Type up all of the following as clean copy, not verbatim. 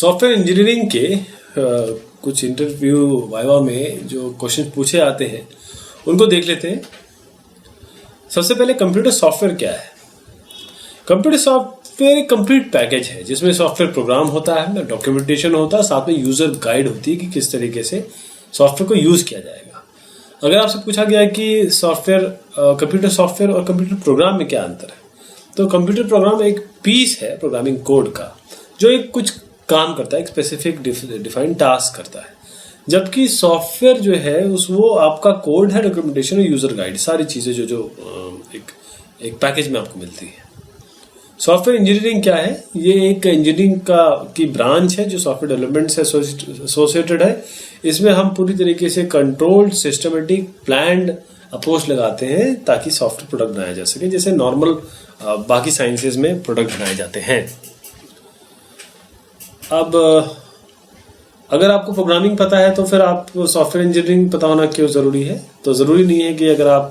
Software engineering के कुछ interview viva में जो क्वेश्चन पूछे आते हैं उनको देख लेते हैं। सबसे पहले कंप्यूटर सॉफ्टवेयर क्या है। कंप्यूटर सॉफ्टवेयर एक कंप्लीट पैकेज है जिसमें सॉफ्टवेयर प्रोग्राम होता है, डॉक्यूमेंटेशन होता है, साथ में यूजर गाइड होती है कि किस तरीके से सॉफ्टवेयर को यूज किया जाएगा। अगर आपसे पूछा गया है कि सॉफ्टवेयर कंप्यूटर सॉफ्टवेयर और कंप्यूटर प्रोग्राम में क्या अंतर है, तो कंप्यूटर प्रोग्राम एक पीस है प्रोग्रामिंग कोड का जो एक कुछ काम करता है, एक स्पेसिफिक डिफाइंड टास्क करता है, जबकि सॉफ्टवेयर जो है वो आपका कोड है, डॉक्यूमेंटेशन और यूजर गाइड, सारी चीजें जो एक पैकेज में आपको मिलती है। सॉफ्टवेयर इंजीनियरिंग क्या है? ये एक इंजीनियरिंग की ब्रांच है जो सॉफ्टवेयर डेवलपमेंट से एसोसिएटेड है। इसमें हम पूरी तरीके से कंट्रोल्ड, सिस्टमेटिक, प्लान्ड अप्रोच लगाते हैं ताकि सॉफ्टवेयर प्रोडक्ट बनाया जा सके, जैसे नॉर्मल बाकी साइंसेज में प्रोडक्ट बनाए जाते हैं। अब अगर आपको प्रोग्रामिंग पता है तो फिर आप सॉफ्टवेयर इंजीनियरिंग पता होना क्यों ज़रूरी है? तो ज़रूरी नहीं है कि अगर आप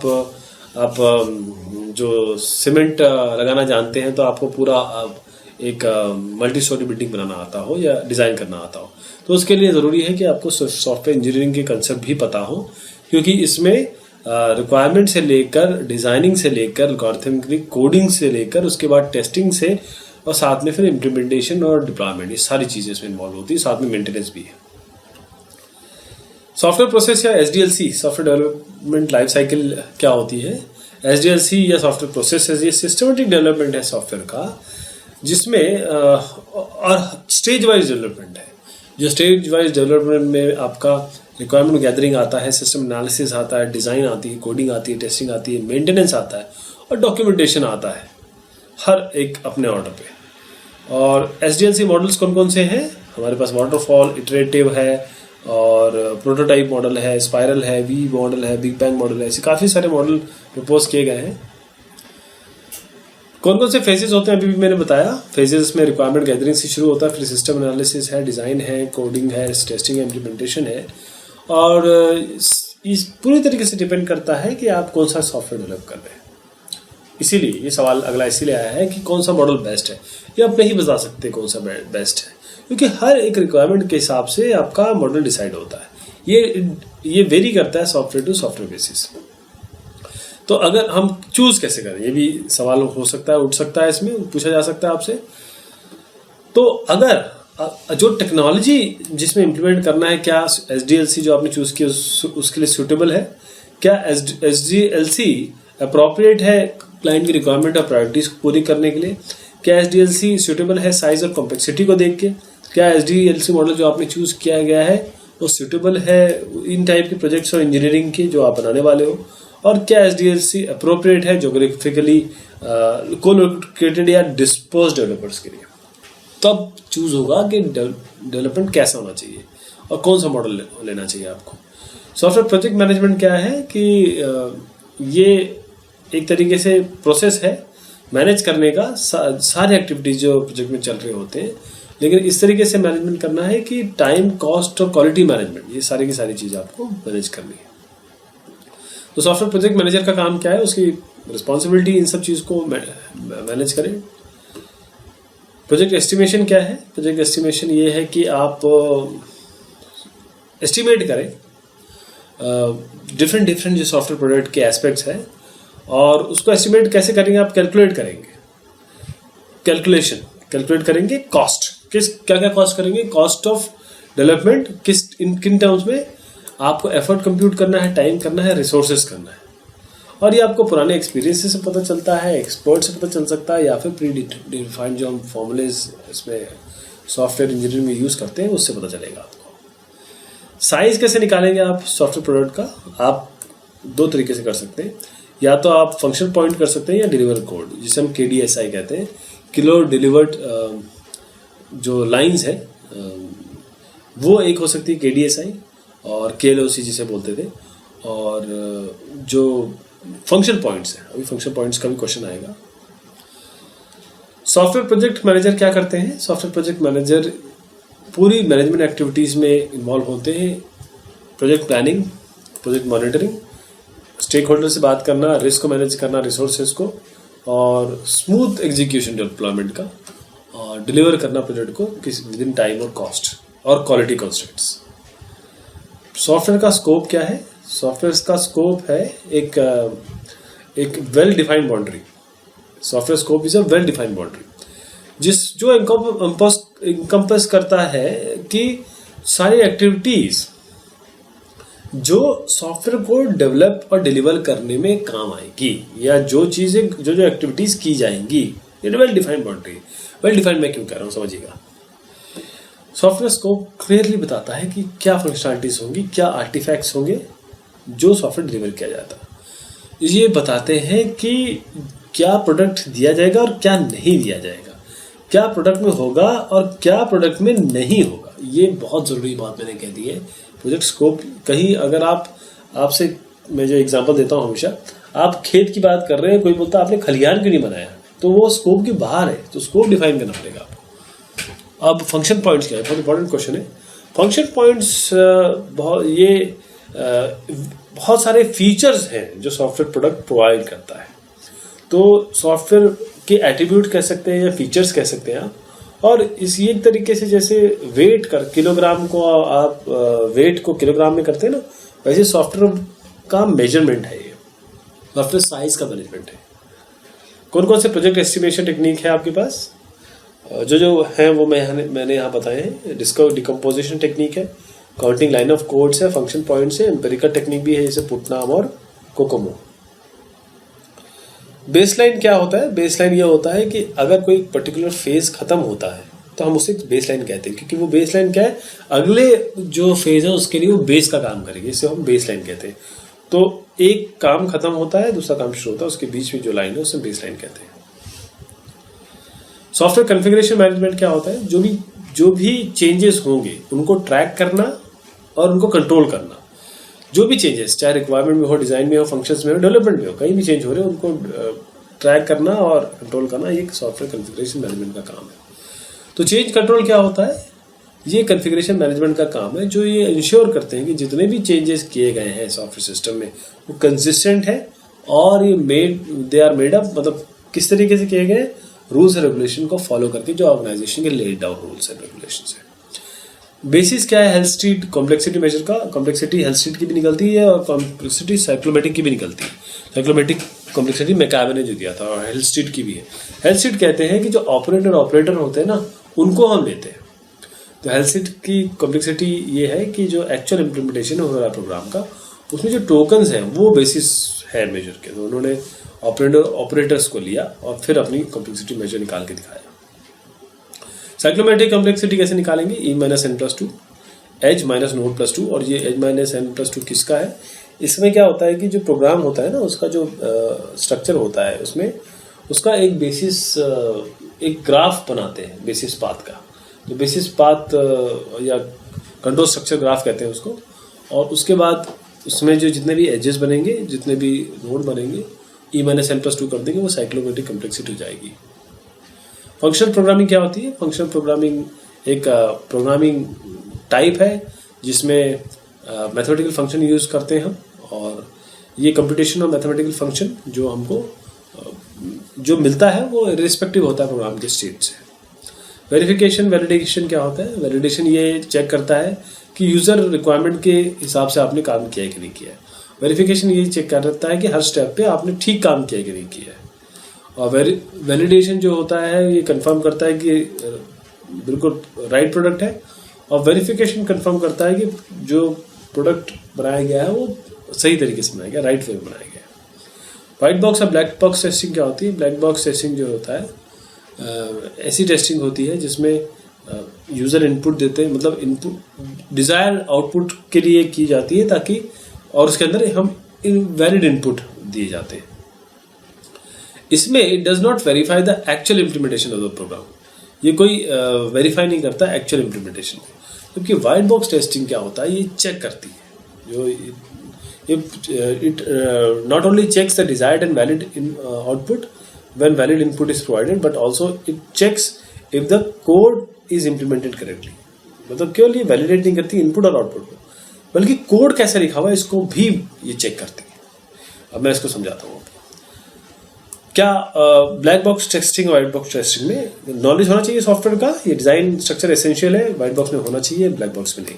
जो सीमेंट लगाना जानते हैं तो आपको पूरा एक मल्टी स्टोरी बिल्डिंग बनाना आता हो या डिज़ाइन करना आता हो। तो उसके लिए ज़रूरी है कि आपको सॉफ्टवेयर इंजीनियरिंग के कंसेप्ट भी पता हो, क्योंकि इसमें रिक्वायरमेंट से लेकर, डिज़ाइनिंग से लेकर, एल्गोरिथमिक कोडिंग से लेकर, उसके बाद टेस्टिंग से, और साथ में फिर इम्प्लीमेंटेशन और डिप्लॉयमेंट, ये सारी चीज़ें इसमें इन्वॉल्व होती है। साथ में मेंटेनेंस भी है। सॉफ्टवेयर प्रोसेस या SDLC, software development life cycle क्या होती है? एसडीएलसी या सॉफ्टवेयर प्रोसेस ये सिस्टमेटिक डेवलपमेंट है सॉफ्टवेयर का, जिसमें और स्टेज वाइज डेवलपमेंट है। जो स्टेज वाइज डेवलपमेंट में आपका रिक्वायरमेंट गैदरिंग आता है, सिस्टम एनालिसिस आता है, डिज़ाइन आती है, कोडिंग आती है, टेस्टिंग आती है, मेंटेनेंस आता है और डॉक्यूमेंटेशन आता है, हर एक अपने ऑर्डर पे। और एसडीएलसी मॉडल्स कौन कौन से हैं? हमारे पास वाटरफॉल, इटरेटिव है, और प्रोटोटाइप मॉडल है, स्पाइरल है, वी मॉडल है, बिग बैंग मॉडल है, ऐसे काफ़ी सारे मॉडल प्रपोज किए गए हैं। कौन कौन से फेजेस होते हैं अभी भी मैंने बताया। फेजेस में रिक्वायरमेंट गैदरिंग से शुरू होता है, फिर सिस्टम एनालिसिस है, डिज़ाइन है, कोडिंग है, टेस्टिंग है, इम्प्लीमेंटेशन है, और इस पूरी तरीके से डिपेंड करता है कि आप कौन सा सॉफ्टवेयर डेवलप कर रहे हैं। इसीलिए ये सवाल अगला इसीलिए आया है कि कौन सा मॉडल बेस्ट है। ये आप नहीं बता सकते कौन सा बेस्ट है, क्योंकि हर एक रिक्वायरमेंट के हिसाब से आपका मॉडल डिसाइड होता है। ये वेरी करता है सॉफ्टवेयर टू सॉफ्टवेयर बेसिस। तो अगर हम चूज कैसे करें, ये भी सवाल हो सकता है, उठ सकता है, इसमें पूछा जा सकता है आपसे। तो अगर जो टेक्नोलॉजी जिसमें इम्प्लीमेंट करना है, क्या एसडीएलसी जो आपने चूज किया उसके लिए सूटेबल है? क्या एसडीएलसी अप्रोप्रिएट है क्लाइंट की रिक्वायरमेंट और प्रायोरिटीज को पूरी करने के लिए? क्या एसडीएलसी सूटेबल है साइज और कॉम्प्लेक्सिटी को देख के? क्या एसडीएलसी मॉडल जो आपने चूज किया गया है वो सूटेबल है इन टाइप के प्रोजेक्ट्स और इंजीनियरिंग के जो आप बनाने वाले हो? और क्या एसडीएलसी अप्रोप्रिएट है जोग्राफिकली कोलोकेटेड या डिस्पोज डेवलपर्स के लिए? तब चूज होगा कि डेवलपमेंट कैसा होना चाहिए और कौन सा मॉडल लेना चाहिए आपको। सॉफ्टवेयर प्रोजेक्ट मैनेजमेंट क्या है कि ये एक तरीके से प्रोसेस है मैनेज करने का सारे एक्टिविटीज जो प्रोजेक्ट में चल रहे होते हैं, लेकिन इस तरीके से मैनेजमेंट करना है कि टाइम, कॉस्ट और क्वालिटी मैनेजमेंट, ये सारी की सारी चीज़ आपको मैनेज करनी है। तो सॉफ्टवेयर प्रोजेक्ट मैनेजर का काम क्या है? उसकी रिस्पॉन्सिबिलिटी इन सब चीज़ को मैनेज करें। प्रोजेक्ट एस्टिमेशन क्या है? प्रोजेक्ट एस्टिमेशन ये है कि आप एस्टिमेट करें डिफरेंट जो सॉफ्टवेयर प्रोडक्ट के एस्पेक्ट्स हैं, और उसको एस्टिमेट कैसे करेंगे? आप कैलकुलेट करेंगे, कैलकुलेट करेंगे कॉस्ट, क्या कॉस्ट करेंगे, कॉस्ट ऑफ डेवलपमेंट किन टर्म्स में आपको एफर्ट कंप्यूट करना है, टाइम करना है, रिसोर्सेज करना है। और ये आपको पुराने एक्सपीरियंस से पता चलता है, एक्सपर्ट से पता चल सकता है, या फिर प्री डिफाइंड जो हम फॉर्मूलेज इसमें सॉफ्टवेयर इंजीनियरिंग में यूज़ करते हैं उससे पता चलेगा आपको। साइज कैसे निकालेंगे आप सॉफ्टवेयर प्रोडक्ट का? आप दो तरीके से कर सकते हैं। या तो आप फंक्शन पॉइंट कर सकते हैं या डिलीवर कोड, जिसे हम KDSI कहते हैं, किलो डिलीवर्ड जो लाइंस है वो एक हो सकती है KDSI, और KLOC जिसे बोलते थे। और जो फंक्शन पॉइंट्स हैं, अभी फंक्शन पॉइंट्स का भी क्वेश्चन आएगा। सॉफ्टवेयर प्रोजेक्ट मैनेजर क्या करते हैं? सॉफ्टवेयर प्रोजेक्ट मैनेजर पूरी मैनेजमेंट एक्टिविटीज़ में इन्वॉल्व होते हैं। Project planning, project monitoring, stake holder से बात करना, रिस्क को मैनेज करना, रिसोर्सेज को, और स्मूथ एग्जीक्यूशन डेवलपमेंट का, और डिलीवर करना प्रोजेक्ट को किसी विद इन टाइम और कॉस्ट और क्वालिटी कॉन्स्टेंट्स। सॉफ्टवेयर का स्कोप क्या है? सॉफ्टवेयर का स्कोप है एक well defined boundary. Software scope is a well defined boundary जो इनकम्पस करता है कि सारी एक्टिविटीज जो सॉफ्टवेयर को डेवलप और डिलीवर करने में काम आएगी, या जो चीजें जो एक्टिविटीज की जाएंगी, ये well defined boundary. Well defined मैं क्यों कह रहा हूँ समझिएगा। सॉफ्टवेयर स्कोप क्लियरली बताता है कि क्या फंक्शनलिटीज होंगी, क्या आर्टिफैक्ट्स होंगे जो सॉफ्टवेयर डिलीवर किया जाता है। ये बताते हैं कि क्या प्रोडक्ट दिया जाएगा और क्या नहीं दिया जाएगा, क्या प्रोडक्ट में होगा और क्या प्रोडक्ट में नहीं होगा। ये बहुत ज़रूरी बात मैंने कह दी है। प्रोजेक्ट स्कोप कहीं अगर आपसे मैं जो एग्जांपल देता हूँ हमेशा, आप खेत की बात कर रहे हैं, कोई बोलता है आपने खलिहान क्यों नहीं बनाया, तो वो स्कोप के बाहर है, तो स्कोप डिफाइन करना पड़ेगा आपको। अब फंक्शन पॉइंट्स क्या है, बहुत इंपॉर्टेंट क्वेश्चन है। फंक्शन पॉइंट्स बहुत सारे फीचर्स हैं जो सॉफ्टवेयर प्रोडक्ट प्रोवाइड करता है। तो सॉफ्टवेयर के एट्रीब्यूट कह सकते हैं या फीचर्स कह सकते हैं आप। और इस ये एक तरीके से जैसे वेट कर किलोग्राम को आप वेट को किलोग्राम में करते हैं ना, वैसे सॉफ्टवेयर का मेजरमेंट है ये, सॉफ्टवेयर साइज का मैनेजमेंट है। कौन कौन से प्रोजेक्ट एस्टिमेशन टेक्निक है आपके पास? जो हैं वो मैंने यहाँ बताए हैं। डिकम्पोजिशन टेक्निक है, काउंटिंग लाइन ऑफ कोड्स है, फंक्शन पॉइंट्स है, एम्पिरिकल टेक्निक भी है जैसे पुटनाम और कोकोमो। बेसलाइन क्या होता है? बेसलाइन ये होता है कि अगर कोई पर्टिकुलर फेज खत्म होता है तो हम उसे बेसलाइन कहते हैं, क्योंकि वो बेसलाइन क्या है, अगले जो फेज है उसके लिए वो बेस का काम करेगी, इसे हम बेसलाइन कहते हैं। तो एक काम खत्म होता है, दूसरा काम शुरू होता है, उसके बीच में जो लाइन है उसे बेसलाइन कहते हैं। सॉफ्टवेयर कॉन्फ़िगरेशन मैनेजमेंट क्या होता है? जो भी चेंजेस होंगे उनको ट्रैक करना और उनको कंट्रोल करना। जो भी चेंजेस, चाहे रिक्वायरमेंट में हो, डिजाइन में हो, फंक्शंस में हो, डेवलपमेंट में हो, कहीं भी चेंज हो रहे हैं उनको ट्रैक करना और कंट्रोल करना, ये सॉफ्टवेयर कॉन्फ़िगरेशन मैनेजमेंट का काम है। तो चेंज कंट्रोल क्या होता है? ये कॉन्फ़िगरेशन मैनेजमेंट का काम है, जो ये इंश्योर करते हैं कि जितने भी चेंजेस किए गए हैं सॉफ्टवेयर सिस्टम में वो कंसिस्टेंट है और ये दे आर मेड अप, मतलब किस तरीके से किए गए, रूल्स एंड रेगुलेशन को फॉलो करके, जो ऑर्गेनाइजेशन के laid down rules and regulation है। बेसिस क्या है? हेल्थ स्ट्रीट कॉम्प्लेक्सिटी मेजर का। कॉम्प्लेक्सिटी हेल्थ स्ट्रीट की भी निकलती है और कॉम्प्लेक्सिटी साइक्लोमेटिक की भी निकलती है। साइक्लोमेटिक कॉम्प्लेक्सिटी मैकाबे ने जो दिया था, और हेल्थ स्ट्रीट की भी है। हेल्थ स्ट्रीट कहते हैं कि जो ऑपरेटर होते हैं ना, उनको हम लेते हैं। तो हेल्थ स्ट्रीट की कॉम्प्लेक्सिटी ये है कि जो एक्चुअल इम्प्लीमेंटेशन हो रहा है प्रोग्राम का, उसमें जो टोकन्स हैं वो बेसिस है मेजर के। तो उन्होंने ऑपरेटर्स को लिया और फिर अपनी कॉम्प्लेक्सिटी मेजर निकाल के दिखाया। साइक्लोमेट्रिक कॉम्प्लेक्सिटी कैसे निकालेंगे? E-n+2 H-2 और ये H-n+2 किसका है? इसमें क्या होता है कि जो प्रोग्राम होता है ना, उसका जो स्ट्रक्चर होता है, उसमें उसका एक बेसिस एक ग्राफ बनाते हैं बेसिस पाथ का। जो बेसिस पाथ या कंट्रोल स्ट्रक्चर ग्राफ कहते हैं उसको। और उसके बाद उसमें जो जितने भी एजेस बनेंगे, जितने भी नोड बनेंगे, E-n+2 कर देंगे, वो साइक्लोमेट्रिक कॉम्प्लेक्सिटी हो जाएगी। फंक्शनल प्रोग्रामिंग क्या होती है? फंक्शनल प्रोग्रामिंग एक प्रोग्रामिंग टाइप है जिसमें मैथमेटिकल फंक्शन यूज़ करते हैं हम, और ये कंप्यूटेशन और मैथमेटिकल फंक्शन जो हमको जो मिलता है वो रिस्पेक्टिव होता है प्रोग्राम के स्टेट से। वेरिफिकेशन वैलिडेशन क्या होता है? वैलिडेशन ये चेक करता है कि यूज़र रिक्वायरमेंट के हिसाब से आपने काम किया है कि नहीं किया है। वेरिफिकेशन ये चेक करता है कि हर स्टेप पे आपने ठीक काम किया है कि नहीं किया है। और वैलिडेशन जो होता है ये कंफर्म करता है कि बिल्कुल राइट प्रोडक्ट है, और वेरिफिकेशन कंफर्म करता है कि जो प्रोडक्ट बनाया गया है वो सही तरीके से बनाया गया, राइट वे में बनाया गया है। वाइट बॉक्स और ब्लैक बॉक्स टेस्टिंग क्या होती है? ब्लैक बॉक्स टेस्टिंग जो होता है ऐसी टेस्टिंग होती है जिसमें यूज़र इनपुट देते हैं, मतलब इनपुट डिज़ायर आउटपुट के लिए की जाती है, ताकि और उसके अंदर हम इनवैलिड इनपुट दिए जाते हैं। इसमें it does not verify the actual implementation of the program. ये कोई वेरीफाई नहीं करता एक्चुअल इम्प्लीमेंटेशन को। जबकि वाइट बॉक्स टेस्टिंग क्या होता है? ये चेक करती है, जो it not only checks the desired and valid output when valid input is provided, but also it checks if the code is implemented correctly। मतलब केवल ये वैलिडेट नहीं करती इनपुट और आउटपुट को, बल्कि कोड कैसे लिखा हुआ है इसको भी ये चेक करती है। अब मैं इसको समझाता हूँ। क्या ब्लैक बॉक्स टेस्टिंग और व्हाइट बॉक्स टेस्टिंग में नॉलेज होना चाहिए सॉफ्टवेयर का? ये डिजाइन स्ट्रक्चर एसेंशियल है, व्हाइट बॉक्स में होना चाहिए, ब्लैक बॉक्स में नहीं।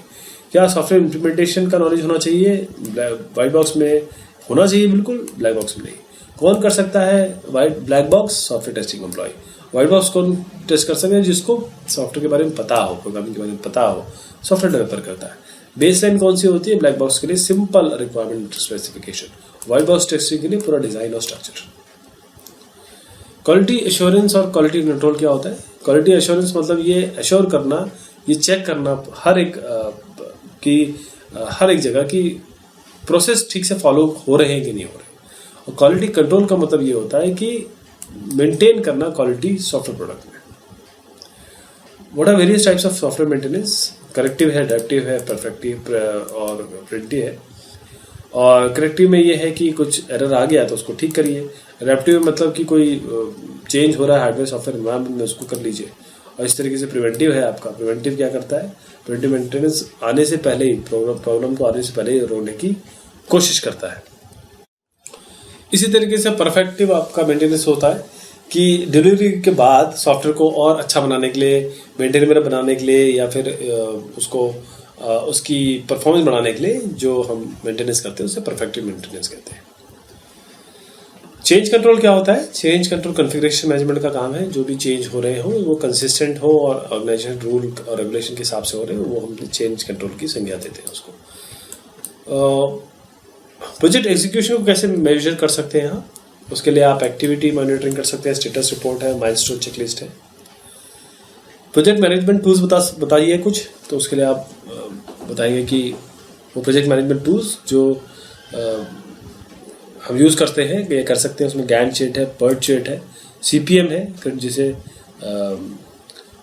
क्या सॉफ्टवेयर इंप्लीमेंटेशन का नॉलेज होना चाहिए? व्हाइट बॉक्स में होना चाहिए बिल्कुल, ब्लैक बॉक्स में नहीं। कौन कर सकता है black box? Software testing employ. White box कौन टेस्ट कर सकते हैं? जिसको सॉफ्टवेयर के बारे में पता हो, प्रोग्रामिंग के बारे में पता हो, सॉफ्टवेयर डेवलपर करता है। बेसलाइन कौन सी होती है ब्लैक बॉक्स के लिए? Simple requirement specification. White box testing के लिए पूरा डिजाइन और स्ट्रक्चर। क्वालिटी एश्योरेंस और क्वालिटी कंट्रोल क्या होता है? क्वालिटी एश्योरेंस मतलब ये एश्योर करना, ये चेक करना हर एक जगह की प्रोसेस ठीक से फॉलो हो रहे हैं कि नहीं हो रहे। और क्वालिटी कंट्रोल का मतलब ये होता है कि मेंटेन करना क्वालिटी सॉफ्टवेयर प्रोडक्ट में। What are various types of software maintenance? Corrective है, अडैप्टिव है, परफेक्टिव और प्रिवेंटिव है। और करेक्टिव में ये है कि कुछ एरर आ गया तो उसको ठीक करिए। अडैप्टिव में मतलब कि कोई चेंज हो रहा है हार्डवेयर सॉफ्टवेयर एनवायरनमेंट में, उसको कर लीजिए। और इस तरीके से प्रिवेंटिव है आपका। प्रिवेंटिव क्या करता है? प्रिवेंटिव मेंटेनेंस आने से पहले ही, प्रॉब्लम को आने से पहले ही रोकने की कोशिश करता है। इसी तरीके से परफेक्टिव आपका मेंटेनेंस होता है कि डिलीवरी के बाद सॉफ्टवेयर को और अच्छा बनाने के लिए, मेंटेनेबल बनाने के लिए, या फिर उसकी परफॉर्मेंस बढ़ाने के लिए जो हम मेंटेनेंस करते हैं उसे परफेक्टिव मेंटेनेंस कहते हैं। चेंज कंट्रोल क्या होता है? चेंज कंट्रोल कॉन्फ़िगरेशन मैनेजमेंट का काम है। जो भी चेंज हो रहे हो वो कंसिस्टेंट हो और ऑर्गेनाइजेशन रूल और रेगुलेशन के हिसाब से हो रहे हो, वो हम चेंज कंट्रोल की संज्ञा देते हैं उसको। प्रोजेक्ट एग्जीक्यूशन को कैसे मेजर कर सकते हैं? यहाँ उसके लिए आप एक्टिविटी मॉनिटरिंग कर सकते हैं, स्टेटस रिपोर्ट है, माइलस्टोन चेकलिस्ट है। प्रोजेक्ट मैनेजमेंट टूल्स बताइए कुछ, तो उसके लिए आप बताएंगे कि वो प्रोजेक्ट मैनेजमेंट टूल्स जो हम यूज़ करते हैं ये कर सकते हैं। उसमें गैंट चार्ट है, पर्ट चार्ट है, CPM है जिसे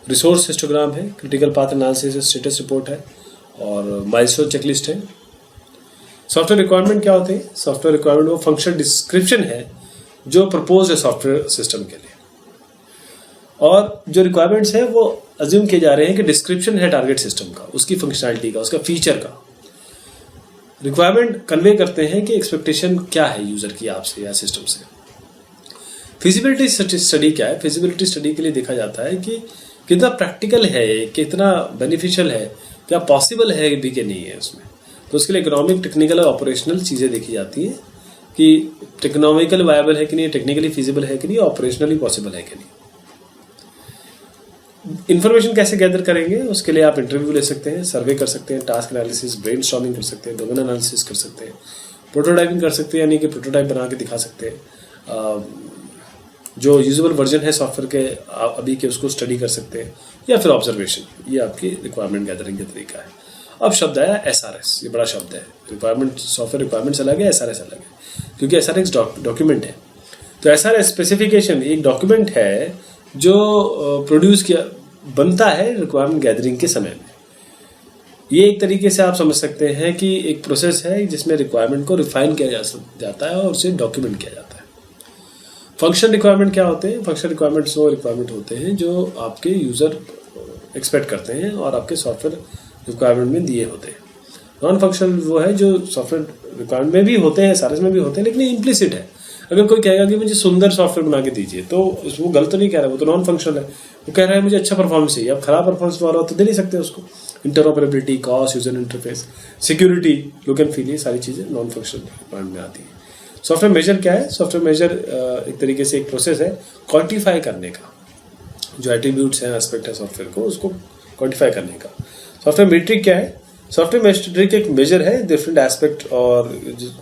रिसोर्स हिस्टोग्राम है, क्रिटिकल पाथ एनालिसिस है, स्टेटस रिपोर्ट है और माइलस्टोन चेकलिस्ट है। सॉफ्टवेयर रिक्वायरमेंट क्या होते हैं? सॉफ्टवेयर रिक्वायरमेंट वो फंक्शन डिस्क्रिप्शन है जो प्रपोज है सॉफ्टवेयर सिस्टम के लिए। और जो रिक्वायरमेंट्स है वो अज्यूम किए जा रहे हैं कि डिस्क्रिप्शन है टारगेट सिस्टम का, उसकी फंक्शनैलिटी का, उसका फीचर का। रिक्वायरमेंट कन्वे करते हैं कि एक्सपेक्टेशन क्या है यूजर की आपसे या सिस्टम से। फिजिबिलिटी स्टडी क्या है? फिजिबिलिटी स्टडी के लिए देखा जाता है कि कितना प्रैक्टिकल है, कितना बेनिफिशियल है, क्या पॉसिबल है भी कि नहीं है उसमें। तो उसके लिए इकोनॉमिक, टेक्निकल और ऑपरेशनल चीज़ें देखी जाती हैं कि टेक्नोमिकल वायबल है कि नहीं, टेक्निकली फिजिबल है कि नहीं, ऑपरेशनली पॉसिबल है कि नहीं। इन्फॉर्मेशन कैसे गैदर करेंगे? उसके लिए आप इंटरव्यू ले सकते हैं, सर्वे कर सकते हैं, टास्क एनालिसिस, ब्रेनस्टॉर्मिंग कर सकते हैं, डोमेन एनालिसिस कर सकते हैं, प्रोटोटाइपिंग कर सकते हैं, यानी कि प्रोटोटाइप बना के दिखा सकते हैं। जो यूजेबल वर्जन है सॉफ्टवेयर के अभी के उसको स्टडी कर सकते हैं, या फिर ऑब्जर्वेशन। ये आपकी रिक्वायरमेंट गैदरिंग का तरीका है। अब शब्द आया SRS, ये बड़ा शब्द है। रिक्वायरमेंट, सॉफ्टवेयर रिक्वायरमेंट्स अलग है, SRS अलग है, क्योंकि SRS डॉक्यूमेंट है। तो SRS स्पेसिफिकेशन एक डॉक्यूमेंट है जो प्रोड्यूस किया बनता है रिक्वायरमेंट गैदरिंग के समय में। ये एक तरीके से आप समझ सकते हैं कि एक प्रोसेस है जिसमें रिक्वायरमेंट को रिफाइन किया जाता है और उसे डॉक्यूमेंट किया जाता है। फंक्शन रिक्वायरमेंट क्या होते हैं? फंक्शन रिक्वायरमेंट्स वो रिक्वायरमेंट होते हैं जो आपके यूज़र एक्सपेक्ट करते हैं और आपके सॉफ्टवेयर रिक्वायरमेंट में दिए होते हैं। नॉन फंक्शनल वो है जो सॉफ्टवेयर रिक्वायरमेंट में भी होते हैं, SRS में भी होते हैं, लेकिन इम्प्लिसिट है। अगर कोई कहेगा कि मुझे सुंदर सॉफ्टवेयर बना के दीजिए, तो वो गलत तो नहीं कह रहा है, वो तो नॉन फंक्शनल है। वो कह रहा है मुझे अच्छा परफॉर्मेंस चाहिए। अब खराब परफॉर्मेंस वाला तो दे नहीं सकते उसको। Interoperability, cost, user interface, security, look and feel, ये सारी चीज़ें नॉन फंक्शनल रिक्वायरमेंट में आती है। सॉफ्टवेयर मेजर क्या है? सॉफ्टवेयर मेजर एक तरीके से एक प्रोसेस है क्वांटिफाई करने का। जो एट्रीब्यूट्स हैं, एस्पेक्ट है सॉफ्टवेयर को, उसको क्वांटिफाई करने का। सॉफ्टवेयर मेट्रिक क्या है? सॉफ्टवेयर मेट्रिक एक मेजर है डिफरेंट एस्पेक्ट और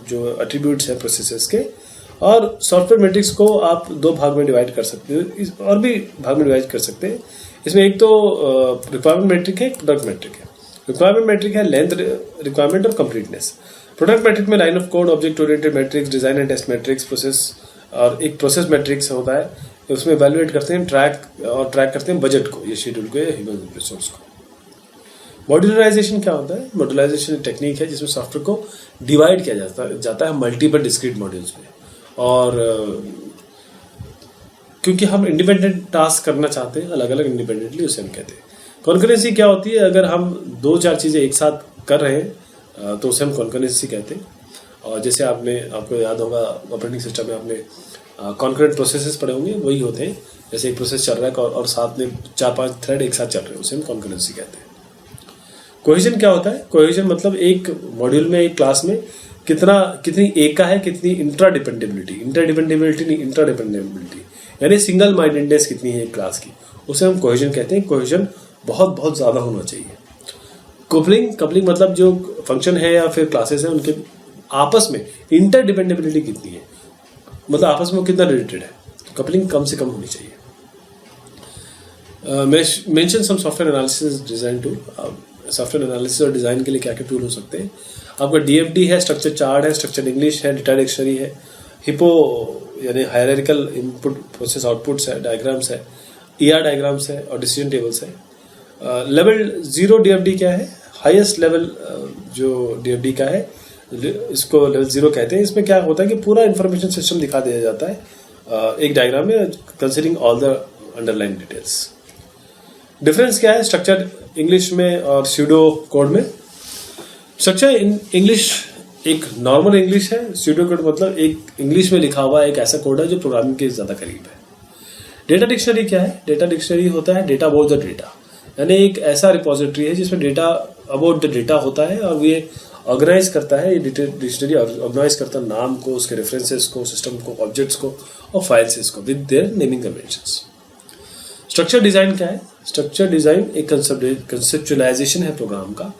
जो एट्रीब्यूट्स हैं प्रोसेसेस के। और सॉफ्टवेयर मैट्रिक्स को आप दो भाग में डिवाइड कर सकते हो, और भी भाग में डिवाइड कर सकते हैं। इसमें एक तो रिक्वायरमेंट मैट्रिक है, प्रोडक्ट मैट्रिक है। रिक्वायरमेंट मैट्रिक है लेंथ, रिक्वायरमेंट और कंप्लीटनेस। प्रोडक्ट मैट्रिक में line of code, object oriented metrics, design and test metrics, process, और एक प्रोसेस मैट्रिक्स होता है। उसमें इवैल्यूएट करते हैं ट्रैक करते हैं बजट को, ये शेड्यूल को या ह्यूमन रिसोर्स को। मॉड्यूलराइजेशन क्या होता है? मॉड्यूलराइजेशन एक टेक्निक है जिसमें सॉफ्टवेयर को डिवाइड किया जाता है मल्टीपल डिस्क्रीट मॉड्यूल्स में। और क्योंकि हम इंडिपेंडेंट टास्क करना चाहते हैं अलग अलग इंडिपेंडेंटली, उसे हम कहते हैं। कॉन्करेंसी क्या होती है? अगर हम दो चार चीज़ें एक साथ कर रहे हैं तो उसे हम कॉन्करेंसी कहते हैं। और जैसे आपको याद होगा ऑपरेटिंग सिस्टम में आपने कॉन्करेंट प्रोसेसेस पड़े होंगे, वही होते हैं। जैसे एक प्रोसेस चल रहा है और साथ में 4-5 थ्रेड एक साथ चल रहे हैं, उसे हम कॉन्करेंसी कहते हैं। कोहेजन क्या होता है? कोहेजन मतलब एक मॉड्यूल में, एक क्लास में कितनी एका है, कितनी इंट्राडिपेंडेबिलिटी यानी सिंगल माइंडेडनेस कितनी है एक क्लास की, उसे हम कोहेजन कहते हैं। कोहेजन बहुत बहुत ज़्यादा होना चाहिए। कपलिंग मतलब जो फंक्शन है या फिर क्लासेस हैं उनके आपस में इंटरडिपेंडेबिलिटी कितनी है, मतलब आपस में कितना रिलेटेड है, तो कपलिंग कम से कम होनी चाहिए। Mention some software analysis design tool. Software analysis और डिज़ाइन के लिए क्या क्या टूल हो सकते हैं? आपका DFD है, स्ट्रक्चर चार्ट है, स्ट्रक्चर इंग्लिश है, डेटा डिक्शनरी है, हिपो यानी हायरार्किकल इनपुट प्रोसेस आउटपुट्स है, डायग्राम्स है, ER डायग्राम्स है और डिसीजन टेबल्स है। लेवल 0 DFD क्या है? हाईएस्ट लेवल जो DFD का है, इसको लेवल 0 कहते हैं। इसमें क्या होता है कि पूरा इंफॉर्मेशन सिस्टम दिखा दिया जाता है एक डायग्राम में, considering all the underline details. Difference क्या है स्ट्रक्चर इंग्लिश में और स्यूडो कोड में? स्ट्रक्चर इंग्लिश एक नॉर्मल इंग्लिश है, स्यूडो कोड मतलब एक इंग्लिश में लिखा हुआ एक ऐसा कोड है जो प्रोग्रामिंग के ज़्यादा करीब है। डेटा डिक्शनरी क्या है? डेटा डिक्शनरी होता है डेटा अबाउट द डेटा, यानी एक ऐसा रिपोजिटरी है जिसमें डेटा अबाउट द डेटा होता है और ये ऑर्गेनाइज करता है। ये डिक्शनरी ऑर्गेनाइज करता है नाम को, उसके रेफरेंसेस को, सिस्टम को, ऑब्जेक्ट्स को और फाइल्स को with their naming conventions. Structure design क्या है? स्ट्रक्चर डिज़ाइन एक कंसेप्चुअलाइजेशन है प्रोग्राम का।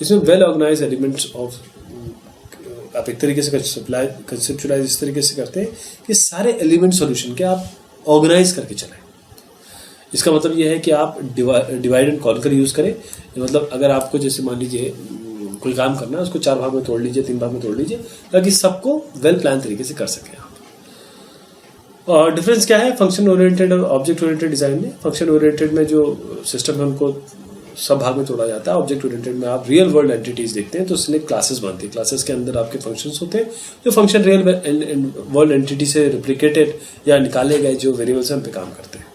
इसमें वेल ऑर्गेनाइज एलिमेंट्स ऑफ, आप एक तरीके से कंसेप्चुअलाइज इस तरीके से करते हैं कि सारे एलिमेंट सॉल्यूशन के आप ऑर्गेनाइज करके चलें। इसका मतलब यह है कि आप डिवाइड एंड कॉन्कर यूज़ करें। मतलब अगर आपको जैसे मान लीजिए कोई काम करना है, उसको 4 भाग में तोड़ लीजिए, 3 भाग में तोड़ लीजिए, ताकि सबको वेल प्लान तरीके से कर सकें आप। और डिफरेंस क्या है फंक्शन ओरिएंटेड और ऑब्जेक्ट ओरिएंटेड डिज़ाइन में? फंक्शन ओरिएंटेड में जो सिस्टम है उनको सब भाग में तोड़ा जाता है। ऑब्जेक्ट ओरिएंटेड में आप रियल वर्ल्ड एंटिटीज देखते हैं, तो इसलिए क्लासेस बनती है। क्लासेस के अंदर आपके फंक्शंस होते हैं जो फंक्शन रियल वर्ल्ड एंटिटी से रिप्लिकेटेड या निकाले गए जो वेरिएबल्स हैं उन पे काम करते हैं।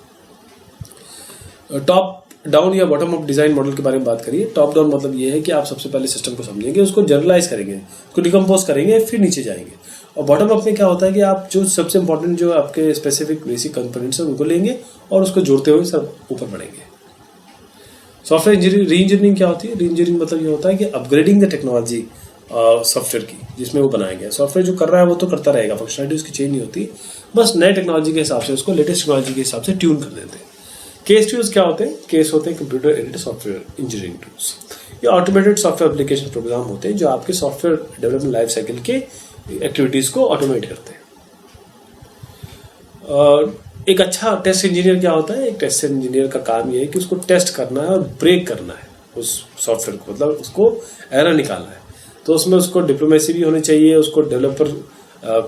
टॉप डाउन या बॉटम अप डिज़ाइन मॉडल के बारे में बात करिए। टॉप डाउन मतलब ये है कि आप सबसे पहले सिस्टम को समझेंगे, उसको जनरलाइज करेंगे, उसको डिकम्पोज करेंगे, फिर नीचे जाएंगे। और बॉटम अप में क्या होता है कि आप जो सबसे इंपॉर्टेंट जो आपके स्पेसिफिक बेसिक कंपोनेंट्स हैं उनको लेंगे और उसको जोड़ते हुए सब ऊपर बढ़ेंगे। सॉफ्टवेयर इंजीनियरिंग, री इंजीनियरिंग क्या होती है? री इंजीनियरिंग मतलब ये होता है कि अपग्रेडिंग द टेक्नोलॉजी सॉफ्टवेयर की जिसमें वो बनाया गया। सॉफ्टवेयर जो कर रहा है वो तो करता रहेगा, फंक्शनलिटी उसकी चेंज नहीं होती, बस नए टेक्नोलॉजी के हिसाब से उसको लेटेस्ट टेक्नोलॉजी के हिसाब से ट्यून कर देते हैं। केस टूल्स क्या होते हैं? केस होते हैं computer aided software engineering tools. ये ऑटोमेटेड सॉफ्टवेयर एप्लीकेशन प्रोग्राम होते हैं जो आपके सॉफ्टवेयर डेवलपमेंट लाइफ साइकिल के एक्टिविटीज को ऑटोमेट करते हैं। और एक अच्छा टेस्ट इंजीनियर क्या होता है? एक टेस्ट इंजीनियर का काम ये है कि उसको टेस्ट करना है और ब्रेक करना है उस सॉफ्टवेयर को, मतलब उसको एरर निकालना है। तो उसमें उसको डिप्लोमेसी भी होनी चाहिए, उसको डेवलपर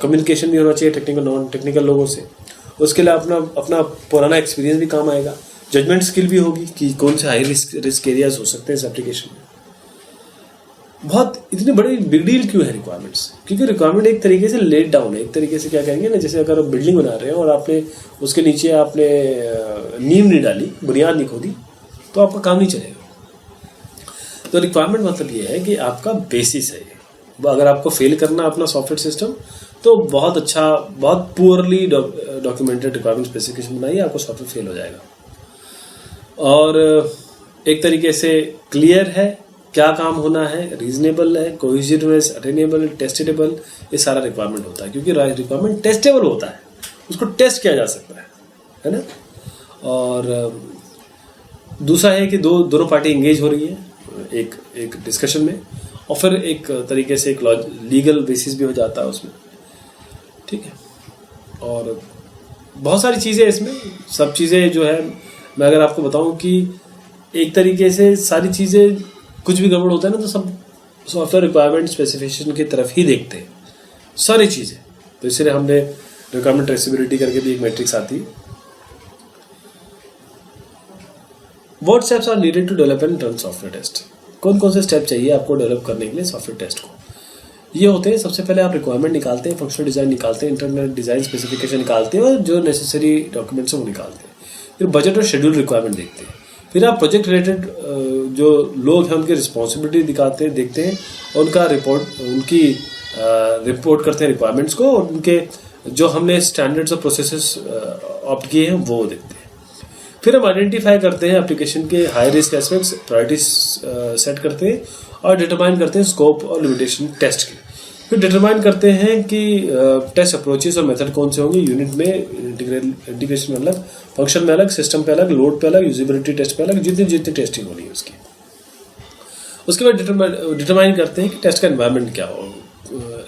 कम्युनिकेशन भी होना चाहिए टेक्निकल नॉन टेक्निकल लोगों से। उसके लिए अपना पुराना एक्सपीरियंस भी काम आएगा, जजमेंट स्किल भी होगी कि कौन से हाई रिस्क एरियाज हो सकते हैं इस एप्लीकेशन में। बहुत इतनी बड़ी बिग डील क्यों है रिक्वायरमेंट्स? क्योंकि रिक्वायरमेंट एक तरीके से लेट डाउन है, एक तरीके से क्या कहेंगे ना, जैसे अगर आप बिल्डिंग बना रहे हैं और आपने उसके नीचे आपने नींव नहीं डाली, बुनियाद नहीं खोदी, तो आपका काम नहीं चलेगा। तो रिक्वायरमेंट मतलब ये है कि आपका बेसिस है। अगर आपको फेल करना अपना सॉफ्टवेयर सिस्टम, तो बहुत अच्छा, बहुत पुअरली डॉक्यूमेंटेड रिक्वायरमेंट स्पेसिफिकेशन बनाइए, आपको सॉफ्टवेयर फेल हो जाएगा। और एक तरीके से क्लियर है क्या काम होना है, रीजनेबल है, कोहेसिवनेस, अटेनेबल, टेस्टेबल, ये सारा रिक्वायरमेंट होता है। क्योंकि रिक्वायरमेंट टेस्टेबल होता है, उसको टेस्ट किया जा सकता है ना। और दूसरा है कि दोनों पार्टी एंगेज हो रही है एक डिस्कशन में, और फिर एक तरीके से एक लीगल बेसिस भी हो जाता है उसमें, ठीक है। और बहुत सारी चीज़ें इसमें, सब चीज़ें जो है मैं अगर आपको बताऊं कि एक तरीके से सारी चीज़ें, कुछ भी गड़बड़ होता है ना तो सब सॉफ्टवेयर रिक्वायरमेंट स्पेसिफिकेशन की तरफ ही देखते हैं सारी चीज़ें। तो इसलिए हमने रिक्वायरमेंट ट्रेसेबिलिटी करके भी एक मैट्रिक्स आती है। What steps are needed to develop and run software test? कौन कौन से स्टेप चाहिए आपको डेवलप करने के लिए सॉफ्टवेयर टेस्ट को? ये होते हैं, सबसे पहले आप रिक्वायरमेंट निकालते हैं, फंक्शनल डिज़ाइन निकालते हैं, इंटरनल डिज़ाइन स्पेसिफिकेशन निकालते हैं और जो नेसेसरी डॉक्यूमेंट्स हैं वो निकालते हैं। फिर बजट और शेड्यूल रिक्वायरमेंट देखते हैं। फिर आप प्रोजेक्ट रिलेटेड जो लोग हैं उनकी रिस्पॉन्सिबिलिटी देखते हैं, उनकी रिपोर्ट करते हैं रिक्वायरमेंट्स को, और उनके जो हमने स्टैंडर्ड्स और प्रोसेसेस ऑप्ट किए हैं वो देखते हैं। फिर हम आइडेंटिफाई करते हैं एप्लीकेशन के high risk aspects, priorities set करते हैं और डिटरमाइन करते हैं स्कोप और लिमिटेशन टेस्ट की। फिर डिटरमाइन करते हैं कि टेस्ट अप्रोचेस और मेथड कौन से होंगे यूनिट में, इंटीग्रेशन में अलग, फंक्शन में अलग, सिस्टम पे अलग, लोड पे अलग, यूजिबिलिटी टेस्ट पे अलग, जितनी जितनी टेस्टिंग होनी है उसकी। उसके बाद डिटरमाइन करते हैं कि टेस्ट का एनवायरनमेंट क्या हो,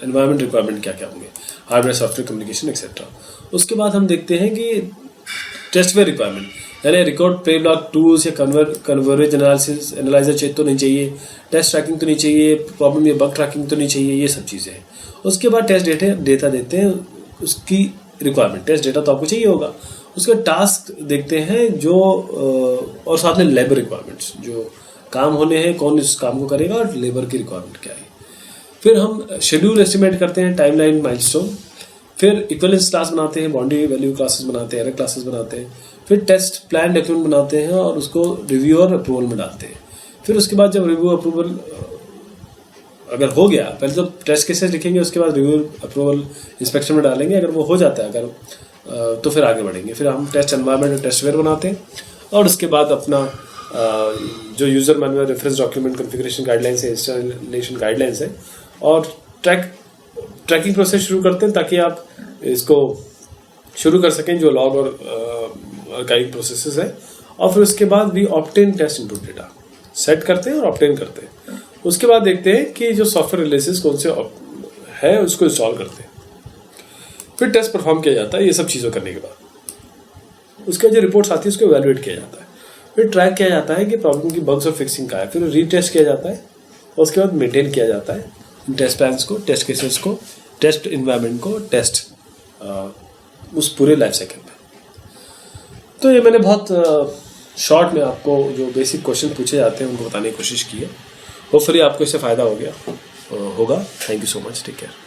एनवायरनमेंट रिक्वायरमेंट क्या क्या होंगे, हार्डवेयर सॉफ्टवेयर कम्युनिकेशन एक्सेट्रा। उसके बाद हम देखते हैं कि टेस्टवेयर रिक्वायरमेंट, यानी रिकॉर्ड प्ले ब्लॉक टूल्स या कन्वर्जेंस एनालाइजर चाहिए तो नहीं चाहिए, टेस्ट ट्रैकिंग तो नहीं चाहिए, प्रॉब्लम या बग ट्रैकिंग तो नहीं चाहिए, ये सब चीज़ें हैं। उसके बाद टेस्ट डेटा देते हैं, उसकी रिक्वायरमेंट, टेस्ट डेटा तो आपको चाहिए होगा। उसके टास्क देखते हैं जो और साथ में लेबर रिक्वायरमेंट्स, जो काम होने हैं, कौन इस काम को करेगा और लेबर की रिक्वायरमेंट क्या है। फिर हम शेड्यूल एस्टिमेट करते हैं, टाइमलाइन, माइलस्टोन। फिर इक्विवेलेंस क्लास बनाते हैं, बाउंड्री वैल्यू क्लासेस बनाते हैं, एरर क्लासेस बनाते हैं। फिर टेस्ट प्लान डॉक्यूमेंट बनाते हैं और उसको रिव्यू और अप्रूवल में डालते हैं। फिर उसके बाद जब रिव्यू अप्रूवल अगर हो गया, पहले तो टेस्ट केसेस लिखेंगे, उसके बाद रिव्यू अप्रूवल इंस्पेक्शन में डालेंगे। अगर वो हो जाता है अगर तो फिर आगे बढ़ेंगे। फिर हम टेस्ट एनवायरनमेंट और टेस्टवेयर बनाते हैं और उसके बाद अपना जो user manual, reference document, configuration guidelines है, इंस्टॉलेशन गाइडलाइंस है और ट्रैकिंग प्रोसेस शुरू करते हैं ताकि आप इसको शुरू कर सकें, जो लॉग और आर्काइविंग प्रोसेसेस है। और फिर उसके बाद भी obtain test input data set करते हैं और ऑब्टेन करते हैं। उसके बाद देखते हैं कि जो सॉफ्टवेयर रिलीजेस कौन से है उसको इंस्टॉल करते हैं। फिर टेस्ट परफॉर्म किया जाता है ये सब चीज़ों करने के बाद। उसके जो रिपोर्ट्स आती है उसको इवैल्यूएट किया जाता है। फिर ट्रैक किया जाता है कि प्रॉब्लम की बग्स और फिक्सिंग का है। फिर रीटेस्ट किया जाता है और उसके बाद मेंटेन किया जाता है टेस्ट प्लान्स को, टेस्ट केसेस को, टेस्ट इन्वायरमेंट को, टेस्ट उस पूरे लाइफ साइकिल में। तो ये मैंने बहुत शॉर्ट में आपको जो बेसिक क्वेश्चन पूछे जाते हैं उनको बताने की कोशिश की है। होपफुली आपको इससे फ़ायदा हो गया होगा। Thank you so much, take care.